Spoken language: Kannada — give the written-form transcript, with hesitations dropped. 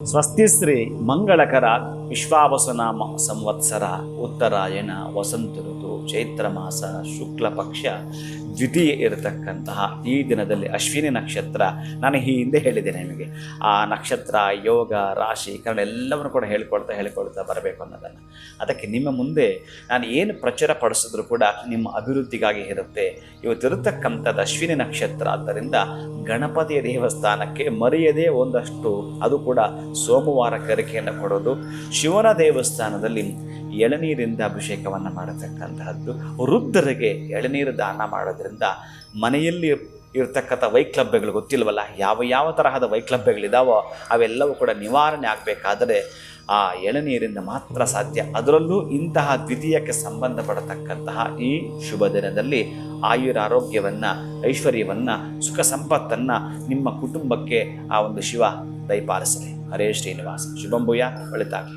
ಸ್ವಸ್ತಿ ಶ್ರೀ ಮಂಗಳಕರ ವಿಶ್ವಾವಸುನಾಮ ಸಂವತ್ಸರ ಉತ್ತರಾಯಣ ವಸಂತ ಋತು ಚೈತ್ರ ಮಾಸ ಶುಕ್ಲ ಪಕ್ಷ ದ್ವಿತೀಯ ಇರತಕ್ಕಂತಹ ಈ ದಿನದಲ್ಲಿ ಅಶ್ವಿನಿ ನಕ್ಷತ್ರ, ನಾನು ಈ ಹಿಂದೆ ಹೇಳಿದ್ದೇನೆ ನಿಮಗೆ ಆ ನಕ್ಷತ್ರ, ಯೋಗ, ರಾಶಿ ಕರಣ ಎಲ್ಲವನ್ನು ಕೂಡ ಹೇಳ್ಕೊಳ್ತಾ ಬರಬೇಕು ಅನ್ನೋದನ್ನು. ಅದಕ್ಕೆ ನಿಮ್ಮ ಮುಂದೆ ನಾನು ಏನು ಪ್ರಚಾರ ಪಡಿಸಿದ್ರು ಕೂಡ ನಿಮ್ಮ ಅಭಿವೃದ್ಧಿಗಾಗಿ ಇರುತ್ತೆ. ಇವತ್ತಿರತಕ್ಕಂಥದ್ದು ಅಶ್ವಿನಿ ನಕ್ಷತ್ರ, ಆದ್ದರಿಂದ ಗಣಪತಿಯ ದೇವಸ್ಥಾನಕ್ಕೆ ಮರೆಯದೇ ಒಂದಷ್ಟು, ಅದು ಕೂಡ ಸೋಮವಾರ ಕರಿಕೆಯನ್ನು ಕೊಡೋದು, ಶಿವನ ದೇವಸ್ಥಾನದಲ್ಲಿ ಎಳನೀರಿಂದ ಅಭಿಷೇಕವನ್ನು ಮಾಡತಕ್ಕಂತಹದ್ದು, ವೃದ್ಧರಿಗೆ ಎಳನೀರು ದಾನ ಮಾಡೋದ್ರಿಂದ ಮನೆಯಲ್ಲಿ ಇರ್ತಕ್ಕಂಥ ವೈಕ್ಲಭ್ಯಗಳು ಗೊತ್ತಿಲ್ವಲ್ಲ, ಯಾವ ತರಹದ ವೈಕ್ಲಭ್ಯಗಳಿದಾವೋ ಅವೆಲ್ಲವೂ ಕೂಡ ನಿವಾರಣೆ ಆಗಬೇಕಾದರೆ ಆ ಎಳನೀರಿಂದ ಮಾತ್ರ ಸಾಧ್ಯ. ಅದರಲ್ಲೂ ಇಂತಹ ದ್ವಿತೀಯಕ್ಕೆ ಸಂಬಂಧಪಡತಕ್ಕಂತಹ ಈ ಶುಭ ದಿನದಲ್ಲಿ ಆಯುರಾರೋಗ್ಯವನ್ನು, ಐಶ್ವರ್ಯವನ್ನು, ಸುಖ ಸಂಪತ್ತನ್ನು ನಿಮ್ಮ ಕುಟುಂಬಕ್ಕೆ ಆ ಒಂದು ಶಿವ ದಯಪಾಲಿಸಲಿ. ಹರೇ ಶ್ರೀನಿವಾಸ. ಶುಭಂಭೂಯ. ಒಳಿತಾಗಲಿ.